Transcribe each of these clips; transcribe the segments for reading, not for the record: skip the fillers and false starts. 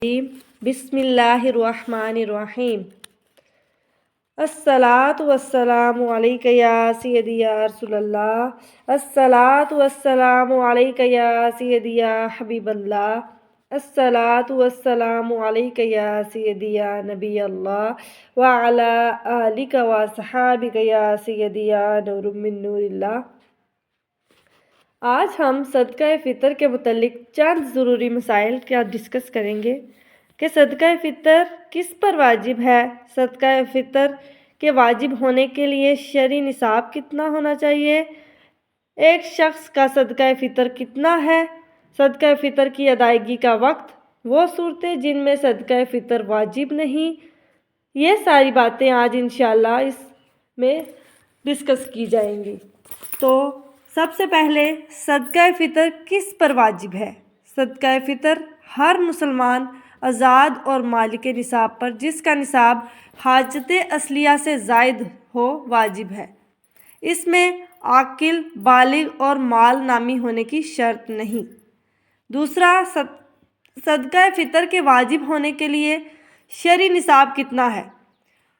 बिस्मिल्लाहिर्रहमानिर्रहीम। अस्सलातु वस्सलामु अलैका या सय्यदी या रसूलल्लाह। अस्सलातु वस्सलामु अलैका या सय्यदी या हबीबल्लाह। अस्सलातु वस्सलामु अलैका या सय्यदी या नबी अल्लाह व अला आलिका व सहाबिका या सय्यदी या नूरुम मिन नूरिल्लाह। आज हम सदका फ़ितर के मुतल्लिक चंद ज़रूरी मसाइल क्या डिस्कस करेंगे कि सदका फ़ितर किस पर वाजिब है, सदका फ़ितर के वाजिब होने के लिए शरई निसाब कितना होना चाहिए, एक शख्स का सदका फ़ितर कितना है, सदका फ़ितर की अदायगी का वक्त, वो सूरतें जिनमें सदका फ़ितर वाजिब नहीं, ये सारी बातें आज इंशाअल्लाह इसमें डिस्कस की जाएंगी। तो सबसे पहले सदका फ़ितर किस पर वाजिब है। सदका फ़ितर हर मुसलमान आज़ाद और मालिक निसाब पर जिसका निसाब हाजत असलिया से ज़ायद हो वाजिब है। इसमें आकिल, बालिग और माल नामी होने की शर्त नहीं। दूसरा, सदका फ़ितर के वाजिब होने के लिए शरई निसाब कितना है।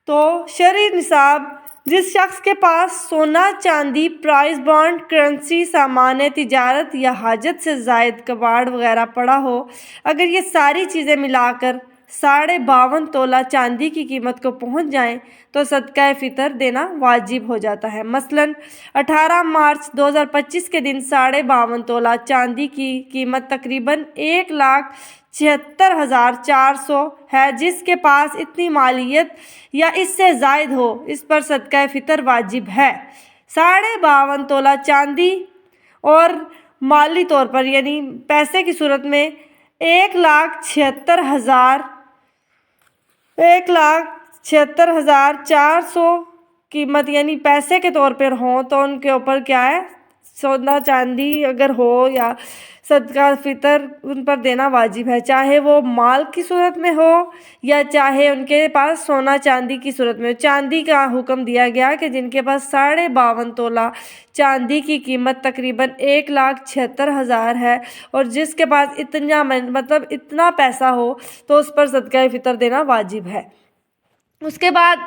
तो शरई निसाब जिस शख्स के पास सोना, चांदी, प्राइस बॉन्ड, करेंसी, सामान तिजारत या हाजत से ज़ायद कबाड़ वगैरह पड़ा हो, अगर ये सारी चीज़ें मिलाकर 52.5 तोला चांदी की कीमत को पहुंच जाएं तो सदका फ़ितर देना वाजिब हो जाता है। मसलन 18 मार्च 2025 के दिन 52.5 तोला चांदी की कीमत तकरीबन 1,76,400 है। जिसके पास इतनी मालियत या इससे ज़ायद हो, इस पर सदका फ़ितर वाजिब है। 52.5 तोला चांदी और माली तौर पर यानी पैसे की सूरत में 1,76,400 कीमत यानी पैसे के तौर पर हो तो उनके ऊपर क्या है, सोना चांदी अगर हो या सदका फ़ितर उन पर देना वाजिब है, चाहे वो माल की सूरत में हो या चाहे उनके पास सोना चांदी की सूरत में। चांदी का हुक्म दिया गया कि जिनके पास 52.5 तोला चांदी की कीमत तकरीबन 1,76,000 है और जिसके पास इतना पैसा हो तो उस पर सदका फ़ितर देना वाजिब है। उसके बाद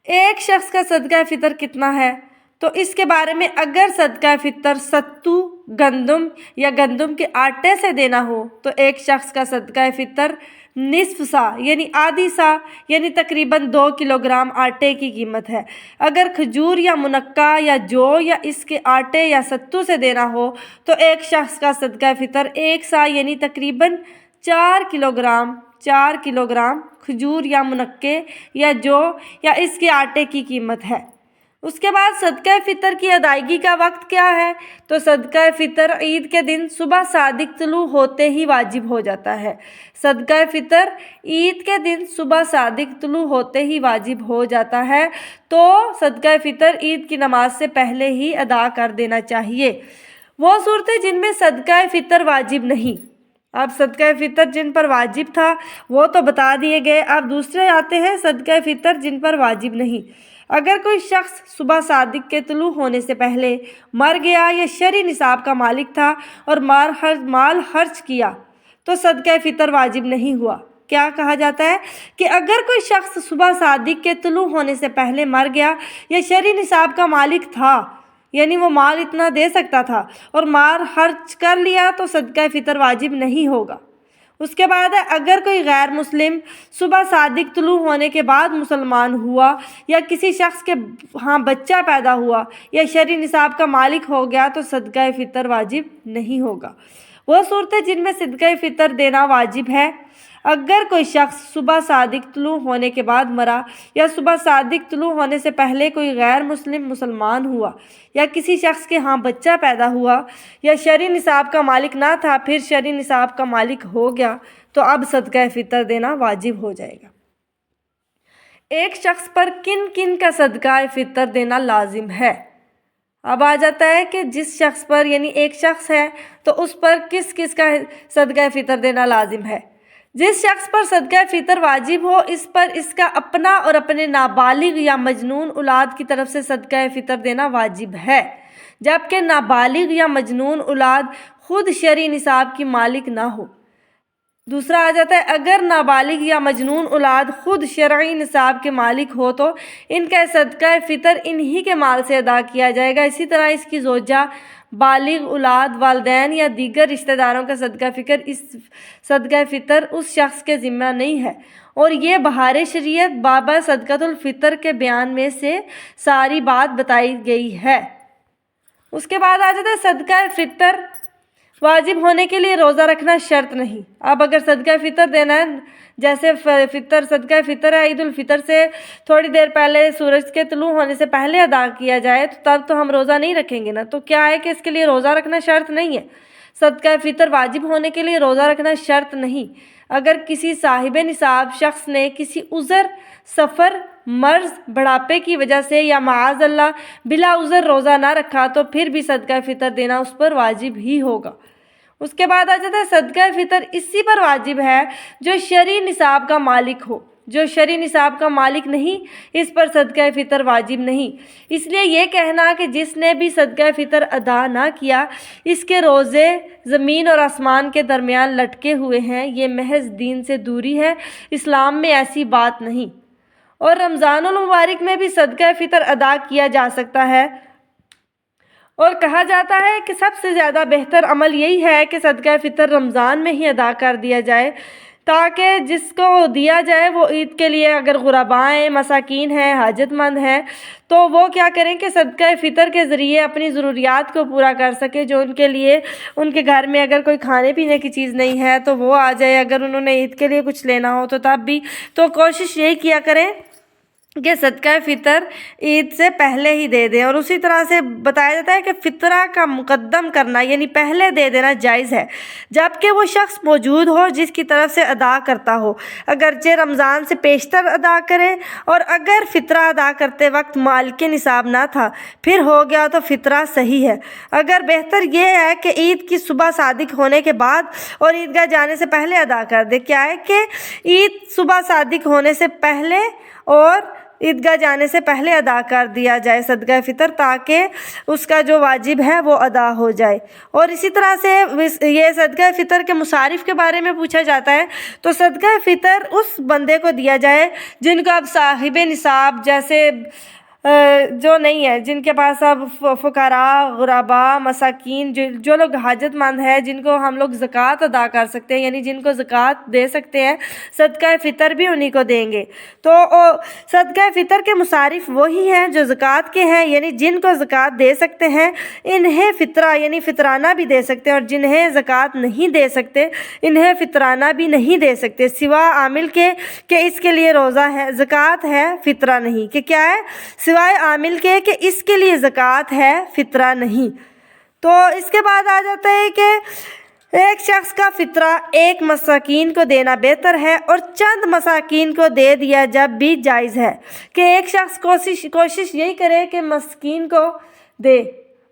एक शख्स का सदका फ़ितर कितना है, तो इसके बारे में अगर सदका फ़ितर सत्तू, गंदम या गंदम के आटे से देना हो तो एक शख्स का सदका फ़ितर निस्फ सा यानी आधी सा यानी तकरीबन 2 किलोग्राम आटे की कीमत है। अगर खजूर या मुनक्का या जौ या इसके आटे या सत्तू से देना हो तो एक शख्स का सदका फ़ितर 1 सा यानी तकरीबन 4 किलोग्राम खजूर या मुनक्के या जौ या इसके आटे की कीमत है। उसके बाद सदका फ़ितर की अदायगी का वक्त क्या है, तो सदका फ़ितर ईद के दिन सुबह सादिक तुलू होते ही वाजिब हो जाता है। सदका फ़ितर ईद के दिन सुबह सादिक तुलू होते ही वाजिब हो जाता है, तो सदका फ़ितर ईद की नमाज से पहले ही अदा कर देना चाहिए। वो सूरतें जिनमें सदका फ़ितर वाजिब नहीं। अब सदका फ़ितर जिन पर वाजिब था वो तो बता दिए गए, अब दूसरे आते हैं सदका फ़ितर जिन पर वाजिब नहीं। अगर कोई शख्स सुबह सादिक के तुलू होने से पहले मर गया या शरई निसाब का मालिक था और माल खर्च किया तो सदका फ़ितर वाजिब नहीं हुआ। क्या कहा जाता है कि अगर कोई शख्स सुबह सादिक के तुलू होने से पहले मर गया या शरई निसाब का मालिक था यानी वो माल इतना दे सकता था और माल खर्च कर लिया तो सदका फ़ितर वाजिब नहीं होगा। उसके बाद है अगर कोई गैर मुस्लिम सुबह सादिक तुलू होने के बाद मुसलमान हुआ या किसी शख्स के हाँ बच्चा पैदा हुआ या शरई निसाब का मालिक हो गया तो सदका फ़ितर वाजिब नहीं होगा। वो सूरतें जिनमें सदका फ़ितर देना वाजिब है, अगर कोई शख्स सुबह सादिक तुलू होने के बाद मरा या सुबह सादिक तुलू होने से पहले कोई गैर मुस्लिम मुसलमान हुआ या किसी शख्स के यहाँ बच्चा पैदा हुआ या शरई निसाब का मालिक ना था फिर शरई निसाब का मालिक हो गया तो अब सदका फ़ितर देना वाजिब हो जाएगा। एक शख्स पर किन किन का सदका फ़ितर देना लाजिम है। अब आ जाता है कि जिस शख्स पर यानी एक शख्स है तो उस पर किस किस का सदका फ़ितर देना लाजिम है। जिस शख्स पर सदका फ़ितर वाजिब हो इस पर इसका अपना और अपने नाबालिग या मजनून औलाद की तरफ से सदका फ़ितर देना वाजिब है, जबकि नाबालिग या मजनून औलाद खुद शरई निसाब की मालिक ना हो। दूसरा आ जाता है अगर नाबालिग या मजनून औलाद खुद शरई निसाब के मालिक हो तो इनका सदका फ़ितर इन्हीं के माल से अदा किया जाएगा। इसी तरह इसकी ज़ौजा, बालिग औलाद, वालिदैन या दीगर रिश्तेदारों का सदका फ़ितर उस शख्स के ज़िम्मा नहीं है। और ये बहार शरीयत बाबा सदक़तुल फ़ितर के बयान में से सारी बात बताई गई है। उसके बाद आ जाता है सदका फ़ितर वाजिब होने के लिए रोज़ा रखना शर्त नहीं। अब अगर सदका फ़ितर देना है, जैसे सदका फ़ितर है ईद उल फ़ितर से थोड़ी देर पहले सूरज के तुलू होने से पहले अदा किया जाए तो तब तो हम रोज़ा नहीं रखेंगे ना। तो क्या है कि इसके लिए रोज़ा रखना शर्त नहीं है। सदका फ़ितर वाजिब होने के लिए रोज़ा रखना शर्त नहीं। अगर किसी साहिब निसाब शख्स ने किसी उज़र, सफ़र, मर्ज़, बुढ़ापे की वजह से या माअज़ अल्लाह बिला उज़र रोज़ा ना रखा तो फिर भी सदका फ़ितर देना उस पर वाजिब ही होगा। उसके बाद आ जाता है सदका फ़ितर इसी पर वाजिब है जो शरई निसाब का मालिक हो। जो शरई निसाब का मालिक नहीं, इस पर सदका फ़ितर वाजिब नहीं। इसलिए ये कहना कि जिसने भी सदका फ़ितर अदा ना किया इसके रोज़े ज़मीन और आसमान के दरमियान लटके हुए हैं, ये महज दीन से दूरी है। इस्लाम में ऐसी बात नहीं। और रमज़ानुल मुबारक में भी सदका फ़ितर अदा किया जा सकता है और कहा जाता है कि सबसे ज़्यादा बेहतर अमल यही है कि सदका फ़ितर रमज़ान में ही अदा कर दिया जाए ताकि जिसको दिया जाए वो ईद के लिए अगर गुरबाएँ, मसाकीन हैं, हाजतमंद हैं तो वो क्या करें कि सदका फ़ितर के ज़रिए अपनी ज़रूरियात को पूरा कर सके। जो उनके लिए उनके घर में अगर कोई खाने पीने की चीज़ नहीं है तो वो आ जाए। अगर उन्होंने ईद के लिए कुछ लेना हो तो तब भी तो कोशिश यही किया करें कि सदका फ़ितर ईद से पहले ही दे दें। और उसी तरह से बताया जाता है कि फ़ितरा का मुक़द्दम करना यानी पहले दे देना जायज़ है जबकि वो शख्स मौजूद हो जिसकी तरफ से अदा करता हो, अगरचे रमज़ान से पेशतर अदा करें। और अगर फ़ितरा अदा करते वक्त माल के निसाब ना था फिर हो गया तो फ़ितरा सही है। अगर बेहतर ये है कि ईद की सुबह सादिक होने के बाद और ईदगाह जाने से पहले अदा कर दे। क्या है कि ईद सुबह सादिक होने से पहले और ईदगाह जाने से पहले अदा कर दिया जाए सदका फ़ितर ताकि उसका जो वाजिब है वो अदा हो जाए। और इसी तरह से ये सदका फ़ितर के मुसारिफ़ के बारे में पूछा जाता है तो सदका फ़ितर उस बंदे को दिया जाए जिनको अब साहिब निसाब जैसे जो नहीं है, जिनके पास अब फ़ुक़रा, गुरबा, मसाकीन जो लोग हाजतमंद हैं जिनको हम लोग ज़कात अदा कर सकते हैं यानी जिनको ज़कात दे सकते हैं, सदका फ़ितर भी उन्हीं को देंगे। तो सदका फ़ितर के मुसारिफ़ वही हैं जो ज़कात के हैं यानी जिनको ज़कात दे सकते हैं इन्हें फ़ितरा यानी फ़ितराना भी दे सकते हैं और जिन्हें ज़कात नहीं दे सकते इन्हें फ़ितराना भी नहीं दे सकते सिवा आमिल के इसके लिए रोज़ा है, ज़कात है, फ़ितरा नहीं। कि क्या है सिवाय आमिल के कि इसके लिए ज़कात है, फ़ितरा नहीं। तो इसके बाद आ जाता है कि एक शख्स का फ़ितरा एक मसाकीन को देना बेहतर है और चंद मसाकीन को दे दिया जब भी जायज़ है। कि एक शख्स कोशिश यही करे कि मस्कीन को दे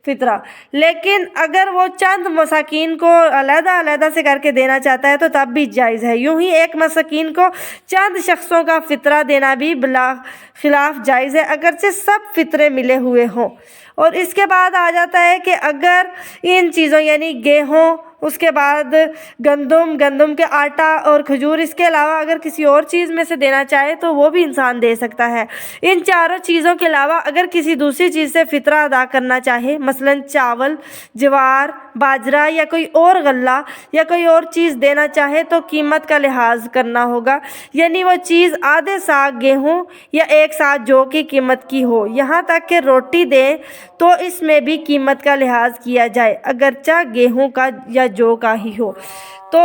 फ़ितरा, लेकिन अगर वो चंद मसाकीन को अलग से करके देना चाहता है तो तब भी जायज़ है। यूँ ही एक मसाकीन को चंद शख्सों का फ़ितरा देना भी बिला खिलाफ जायज़ है अगरचे सब फ़ितरे मिले हुए हों। और इसके बाद आ जाता है कि अगर इन चीज़ों यानी गेहूँ, उसके बाद गंदम के आटा और खजूर, इसके अलावा अगर किसी और चीज़ में से देना चाहे तो वो भी इंसान दे सकता है। इन चारों चीज़ों के अलावा अगर किसी दूसरी चीज़ से फ़ितरा अदा करना चाहे मसलन चावल, ज्वार, बाजरा या कोई और गल्ला या कोई और चीज़ देना चाहे तो कीमत का लिहाज करना होगा यानी वो चीज़ आधे साग गेहूँ या एक साग जौ की कीमत की हो। यहाँ तक कि रोटी दें तो इसमें भी कीमत का लिहाज किया जाए अगरचा गेहूँ का या जौ का ही हो। तो